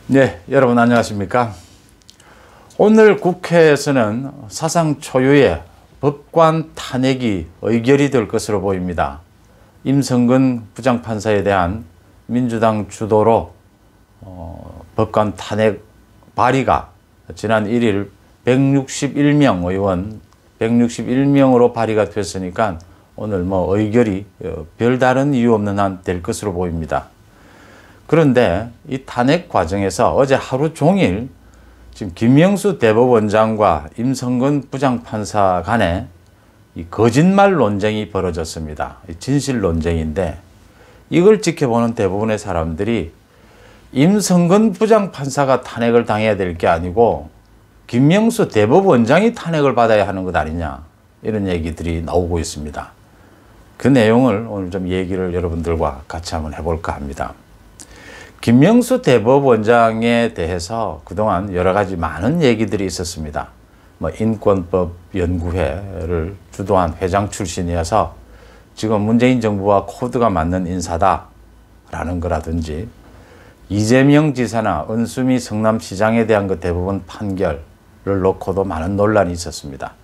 네, 여러분 안녕하십니까? 오늘 국회에서는 사상 초유의 법관 탄핵이 의결이 될 것으로 보입니다. 임성근 부장판사에 대한 민주당 주도로 법관 탄핵 발의가 지난 1일 161명 의원 161명으로 발의가 됐으니까 오늘 의결이 별다른 이유 없는 한 될 것으로 보입니다. 그런데 이 탄핵 과정에서 어제 하루 종일 지금 김명수 대법원장과 임성근 부장판사 간에 이 거짓말 논쟁이 벌어졌습니다. 진실 논쟁인데 이걸 지켜보는 대부분의 사람들이 임성근 부장판사가 탄핵을 당해야 될 게 아니고 김명수 대법원장이 탄핵을 받아야 하는 것 아니냐, 이런 얘기들이 나오고 있습니다. 그 내용을 오늘 좀 얘기를 여러분들과 같이 한번 해볼까 합니다. 김명수 대법원장에 대해서 그동안 여러 가지 많은 얘기들이 있었습니다. 인권법 연구회를 주도한 회장 출신이어서 지금 문재인 정부와 코드가 맞는 인사다라는 거라든지, 이재명 지사나 은수미 성남시장에 대한 그 대법원 판결을 놓고도 많은 논란이 있었습니다.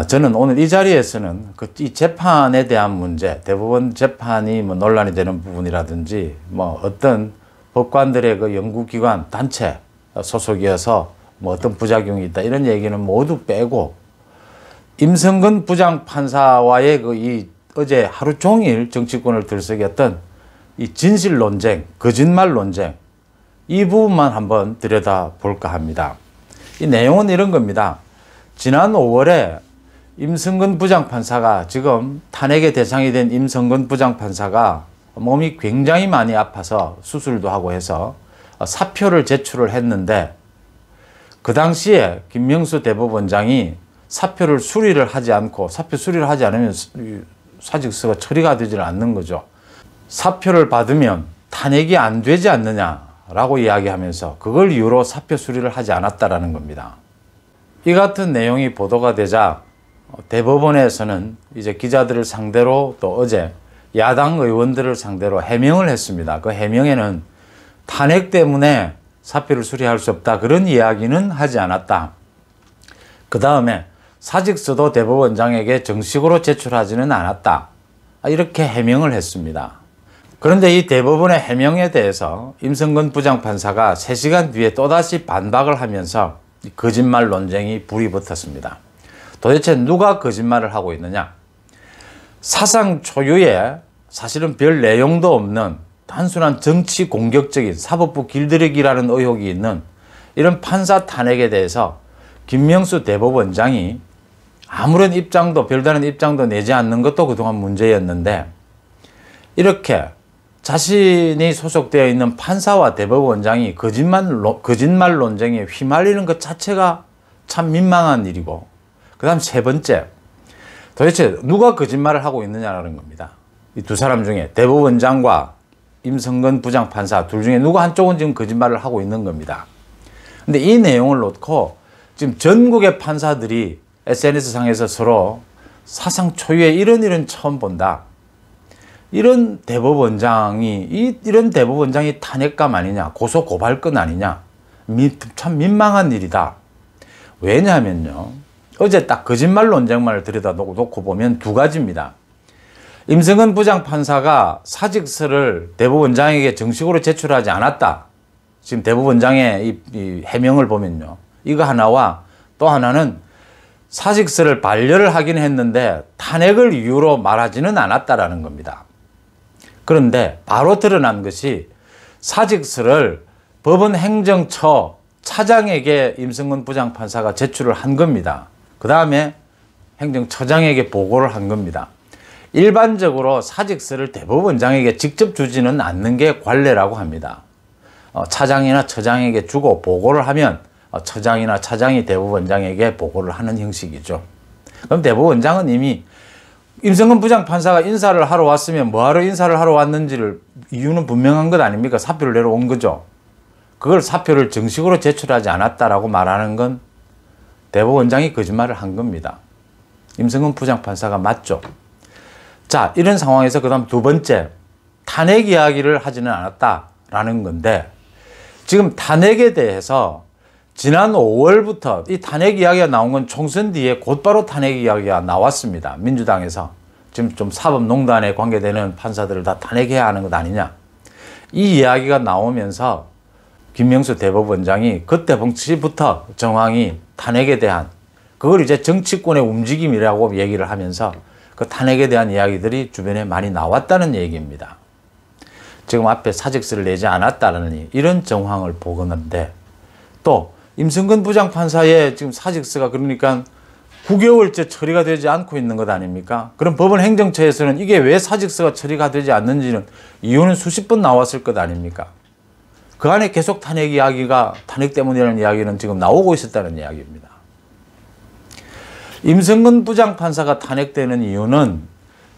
저는 오늘 이 자리에서는 이 재판에 대한 문제, 대법원 재판이 논란이 되는 부분이라든지, 어떤 법관들의 그 연구기관, 단체 소속이어서 어떤 부작용이 있다, 이런 얘기는 모두 빼고, 임성근 부장판사와의 어제 하루 종일 정치권을 들썩였던 이 진실 논쟁, 거짓말 논쟁, 이 부분만 한번 들여다볼까 합니다. 이 내용은 이런 겁니다. 지난 5월에 임성근 부장판사가, 지금 탄핵의 대상이 된 임성근 부장판사가 몸이 굉장히 많이 아파서 수술도 하고 해서 사표를 제출을 했는데, 그 당시에 김명수 대법원장이 사표를 수리를 하지 않고, 사표 수리를 하지 않으면 사직서가 처리가 되지 않는 거죠. 사표를 받으면 탄핵이 안 되지 않느냐라고 이야기하면서 그걸 이유로 사표 수리를 하지 않았다라는 겁니다. 이 같은 내용이 보도가 되자 대법원에서는 이제 기자들을 상대로, 또 어제 야당 의원들을 상대로 해명을 했습니다. 그 해명에는 탄핵 때문에 사표를 수리할 수 없다, 그런 이야기는 하지 않았다. 그 다음에 사직서도 대법원장에게 정식으로 제출하지는 않았다, 이렇게 해명을 했습니다. 그런데 이 대법원의 해명에 대해서 임성근 부장판사가 3시간 뒤에 또다시 반박을 하면서 거짓말 논쟁이 불이 붙었습니다. 도대체 누가 거짓말을 하고 있느냐? 사상 초유의, 사실은 별 내용도 없는 단순한 정치 공격적인 사법부 길들이기라는 의혹이 있는 이런 판사 탄핵에 대해서 김명수 대법원장이 아무런 입장도, 별다른 입장도 내지 않는 것도 그동안 문제였는데, 이렇게 자신이 소속되어 있는 판사와 대법원장이 거짓말 논쟁에 휘말리는 것 자체가 참 민망한 일이고, 그 다음 세 번째, 도대체 누가 거짓말을 하고 있느냐라는 겁니다. 이 두 사람 중에 대법원장과 임성근 부장판사 둘 중에 누구 한쪽은 지금 거짓말을 하고 있는 겁니다. 근데 이 내용을 놓고 지금 전국의 판사들이 SNS상에서 서로 사상 초유의 이런 처음 본다, 이런 대법원장이 탄핵감 아니냐, 고소 고발건 아니냐, 참 민망한 일이다. 왜냐하면요, 어제 딱 거짓말 논쟁만을 들여다놓고 보면 두 가지입니다. 임성근 부장판사가 사직서를 대법원장에게 정식으로 제출하지 않았다, 지금 대법원장의 이 해명을 보면요, 이거 하나와, 또 하나는 사직서를 반려를 하긴 했는데 탄핵을 이유로 말하지는 않았다라는 겁니다. 그런데 바로 드러난 것이 사직서를 법원 행정처 차장에게 임성근 부장판사가 제출을 한 겁니다. 그 다음에 행정처장에게 보고를 한 겁니다. 일반적으로 사직서를 대법원장에게 직접 주지는 않는 게 관례라고 합니다. 차장이나 처장에게 주고 보고를 하면 처장이나 차장이 대법원장에게 보고를 하는 형식이죠. 그럼 대법원장은 이미 임성근 부장판사가 인사를 하러 왔으면 뭐하러 인사를 하러 왔는지를 이유는 분명한 것 아닙니까? 사표를 내려온 거죠. 그걸 사표를 정식으로 제출하지 않았다라고 말하는 건 대법원장이 거짓말을 한 겁니다. 임성근 부장판사가 맞죠. 자, 이런 상황에서 그 다음 두 번째, 탄핵 이야기를 하지는 않았다라는 건데, 지금 탄핵에 대해서 지난 5월부터 이 탄핵 이야기가 나온 건 총선 뒤에 곧바로 탄핵 이야기가 나왔습니다. 민주당에서 지금 좀 사법농단에 관계되는 판사들을 다 탄핵해야 하는 것 아니냐. 이 이야기가 나오면서 김명수 대법원장이 그때 벙치부터 정황이 탄핵에 대한 그걸 이제 정치권의 움직임이라고 얘기를 하면서 그 탄핵에 대한 이야기들이 주변에 많이 나왔다는 얘기입니다. 지금 앞에 사직서를 내지 않았다는 이런 정황을 보건데 또 임성근 부장판사의 지금 사직서가 그러니까 9개월째 처리가 되지 않고 있는 것 아닙니까? 그럼 법원 행정처에서는 이게 왜 사직서가 처리가 되지 않는지는 이유는 수십 번 나왔을 것 아닙니까? 그 안에 계속 탄핵 이야기가 탄핵 때문이라는 이야기는 지금 나오고 있었다는 이야기입니다. 임성근 부장판사가 탄핵되는 이유는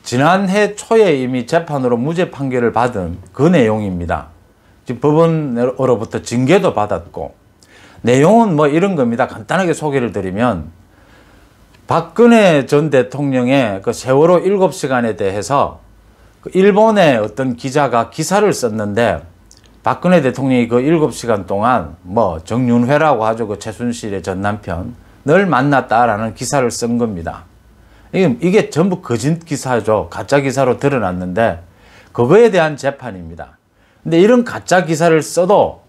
지난해 초에 이미 재판으로 무죄 판결을 받은 그 내용입니다. 지금 법원으로부터 징계도 받았고 내용은 뭐 이런 겁니다. 간단하게 소개를 드리면 박근혜 전 대통령의 그 세월호 7시간에 대해서 그 일본의 어떤 기자가 기사를 썼는데 박근혜 대통령이 그 7시간 동안 뭐 정윤회라고 하죠. 그 최순실의 전 남편을 만났다라는 기사를 쓴 겁니다. 이게 전부 거짓 기사죠. 가짜 기사로 드러났는데 그거에 대한 재판입니다. 근데 이런 가짜 기사를 써도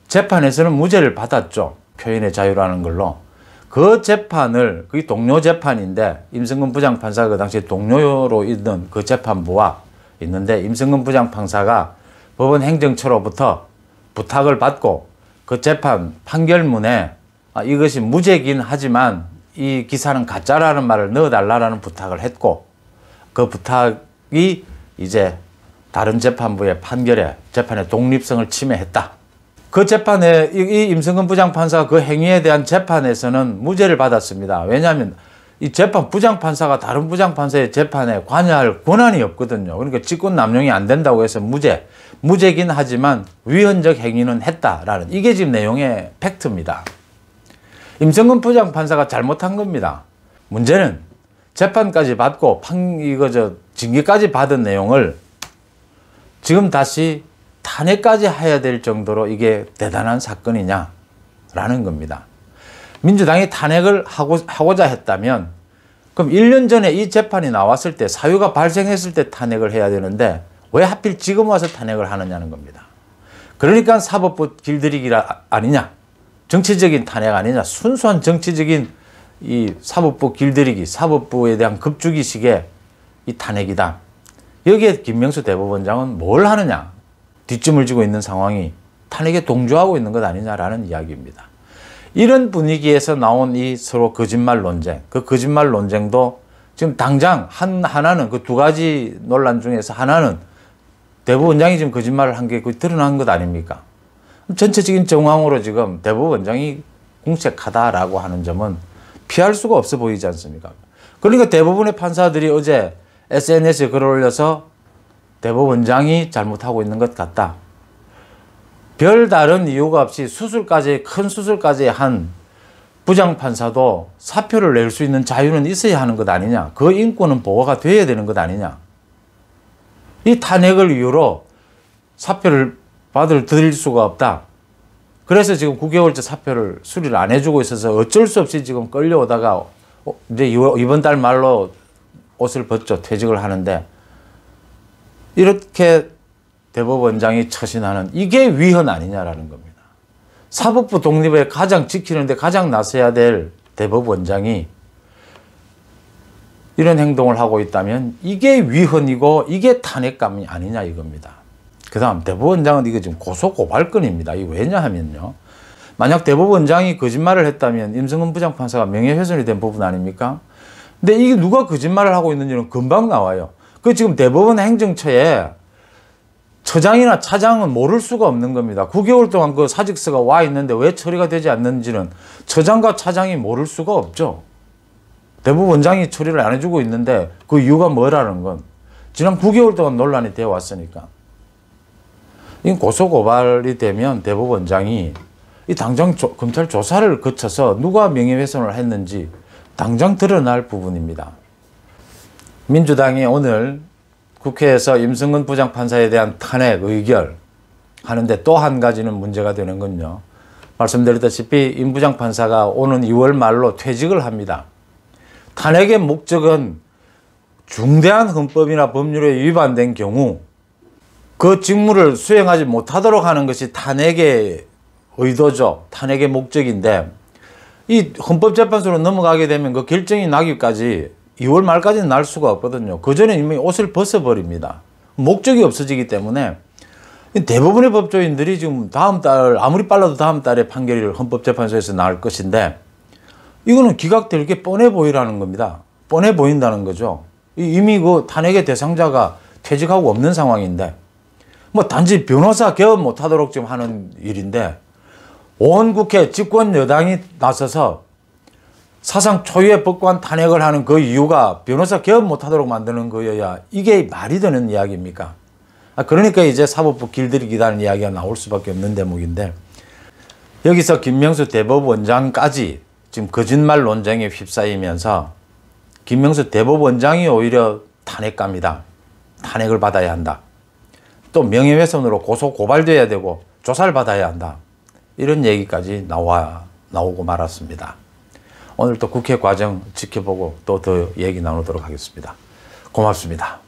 재판에서는 무죄를 받았죠. 표현의 자유라는 걸로. 그 재판을, 그게 동료 재판인데 임성근 부장판사가 그 당시에 동료로 있는 그 재판부와 있는데 임성근 부장판사가 법원 행정처로부터 부탁을 받고 그 재판 판결문에 이것이 무죄긴 하지만 이 기사는 가짜라는 말을 넣어달라는 부탁을 했고 그 부탁이 이제 다른 재판부의 판결에 재판의 독립성을 침해했다. 그 재판에 이 임성근 부장판사가 그 행위에 대한 재판에서는 무죄를 받았습니다. 왜냐하면 이 재판 부장판사가 다른 부장판사의 재판에 관여할 권한이 없거든요. 그러니까 직권 남용이 안 된다고 해서 무죄긴 하지만 위헌적 행위는 했다라는 이게 지금 내용의 팩트입니다. 임성근 부장판사가 잘못한 겁니다. 문제는 재판까지 받고 징계까지 받은 내용을 지금 다시 탄핵까지 해야 될 정도로 이게 대단한 사건이냐라는 겁니다. 민주당이 탄핵을 하고자 했다면 그럼 1년 전에 이 재판이 나왔을 때 사유가 발생했을 때 탄핵을 해야 되는데 왜 하필 지금 와서 탄핵을 하느냐는 겁니다. 그러니까 사법부 길들이기라 아니냐. 정치적인 탄핵 아니냐. 순수한 정치적인 이 사법부 길들이기, 사법부에 대한 급주기식의 이 탄핵이다. 여기에 김명수 대법원장은 뭘 하느냐. 뒷짐을 지고 있는 상황이 탄핵에 동조하고 있는 것 아니냐라는 이야기입니다. 이런 분위기에서 나온 이 서로 거짓말 논쟁, 그 거짓말 논쟁도 지금 당장 하나는 그 두 가지 논란 중에서 하나는 대법원장이 지금 거짓말을 한 게 드러난 것 아닙니까? 전체적인 정황으로 지금 대법원장이 궁색하다라고 하는 점은 피할 수가 없어 보이지 않습니까? 그러니까 대부분의 판사들이 어제 SNS에 글을 올려서 대법원장이 잘못하고 있는 것 같다. 별다른 이유가 없이 큰 수술까지 한 부장판사도 사표를 낼 수 있는 자유는 있어야 하는 것 아니냐. 그 인권은 보호가 돼야 되는 것 아니냐. 이 탄핵을 이유로 사표를 드릴 수가 없다. 그래서 지금 9개월째 사표를 수리를 안 해주고 있어서 어쩔 수 없이 지금 끌려오다가 이제 이번 달 말로 옷을 벗죠. 퇴직을 하는데 이렇게 대법원장이 처신하는 이게 위헌 아니냐라는 겁니다. 사법부 독립에 가장 지키는데 가장 나서야 될 대법원장이 이런 행동을 하고 있다면 이게 위헌이고 이게 탄핵감이 아니냐 이겁니다. 그 다음 대법원장은 이거 지금 고소고발건입니다. 이게 왜냐하면요. 만약 대법원장이 거짓말을 했다면 임성근 부장판사가 명예훼손이 된 부분 아닙니까? 근데 이게 누가 거짓말을 하고 있는지는 금방 나와요. 그 지금 대법원 행정처에 처장이나 차장은 모를 수가 없는 겁니다. 9개월 동안 그 사직서가 와 있는데 왜 처리가 되지 않는지는 처장과 차장이 모를 수가 없죠. 대법원장이 처리를 안 해주고 있는데 그 이유가 뭐라는 건 지난 9개월 동안 논란이 되어 왔으니까. 이 고소고발이 되면 대법원장이 이 당장 검찰 조사를 거쳐서 누가 명예훼손을 했는지 당장 드러날 부분입니다. 민주당이 오늘 국회에서 임성근 부장판사에 대한 탄핵 의결 하는데 또 한 가지는 문제가 되는 건요. 말씀드렸다시피 임 부장판사가 오는 2월 말로 퇴직을 합니다. 탄핵의 목적은 중대한 헌법이나 법률에 위반된 경우 그 직무를 수행하지 못하도록 하는 것이 탄핵의 의도죠. 탄핵의 목적인데 이 헌법재판소로 넘어가게 되면 그 결정이 나기까지 2월 말까지는 날 수가 없거든요. 그 전에 이미 옷을 벗어버립니다. 목적이 없어지기 때문에 대부분의 법조인들이 지금 다음 달, 아무리 빨라도 다음 달에 판결이 헌법재판소에서 나올 것인데 이거는 기각될 게 뻔해 보이라는 겁니다. 뻔해 보인다는 거죠. 이미 그 탄핵의 대상자가 퇴직하고 없는 상황인데 뭐 단지 변호사 개업 못하도록 지금 하는 일인데 온 국회 집권 여당이 나서서 사상 초유의 법관 탄핵을 하는 그 이유가 변호사 개업 못하도록 만드는 거여야 이게 말이 되는 이야기입니까? 그러니까 이제 사법부 길들이기라는 이야기가 나올 수밖에 없는 대목인데 여기서 김명수 대법원장까지 지금 거짓말 논쟁에 휩싸이면서 김명수 대법원장이 오히려 탄핵감이다. 탄핵을 받아야 한다. 또 명예훼손으로 고소 고발돼야 되고 조사를 받아야 한다. 이런 얘기까지 나오고 말았습니다. 오늘 또 국회 과정 지켜보고 또 더 얘기 나누도록 하겠습니다. 고맙습니다.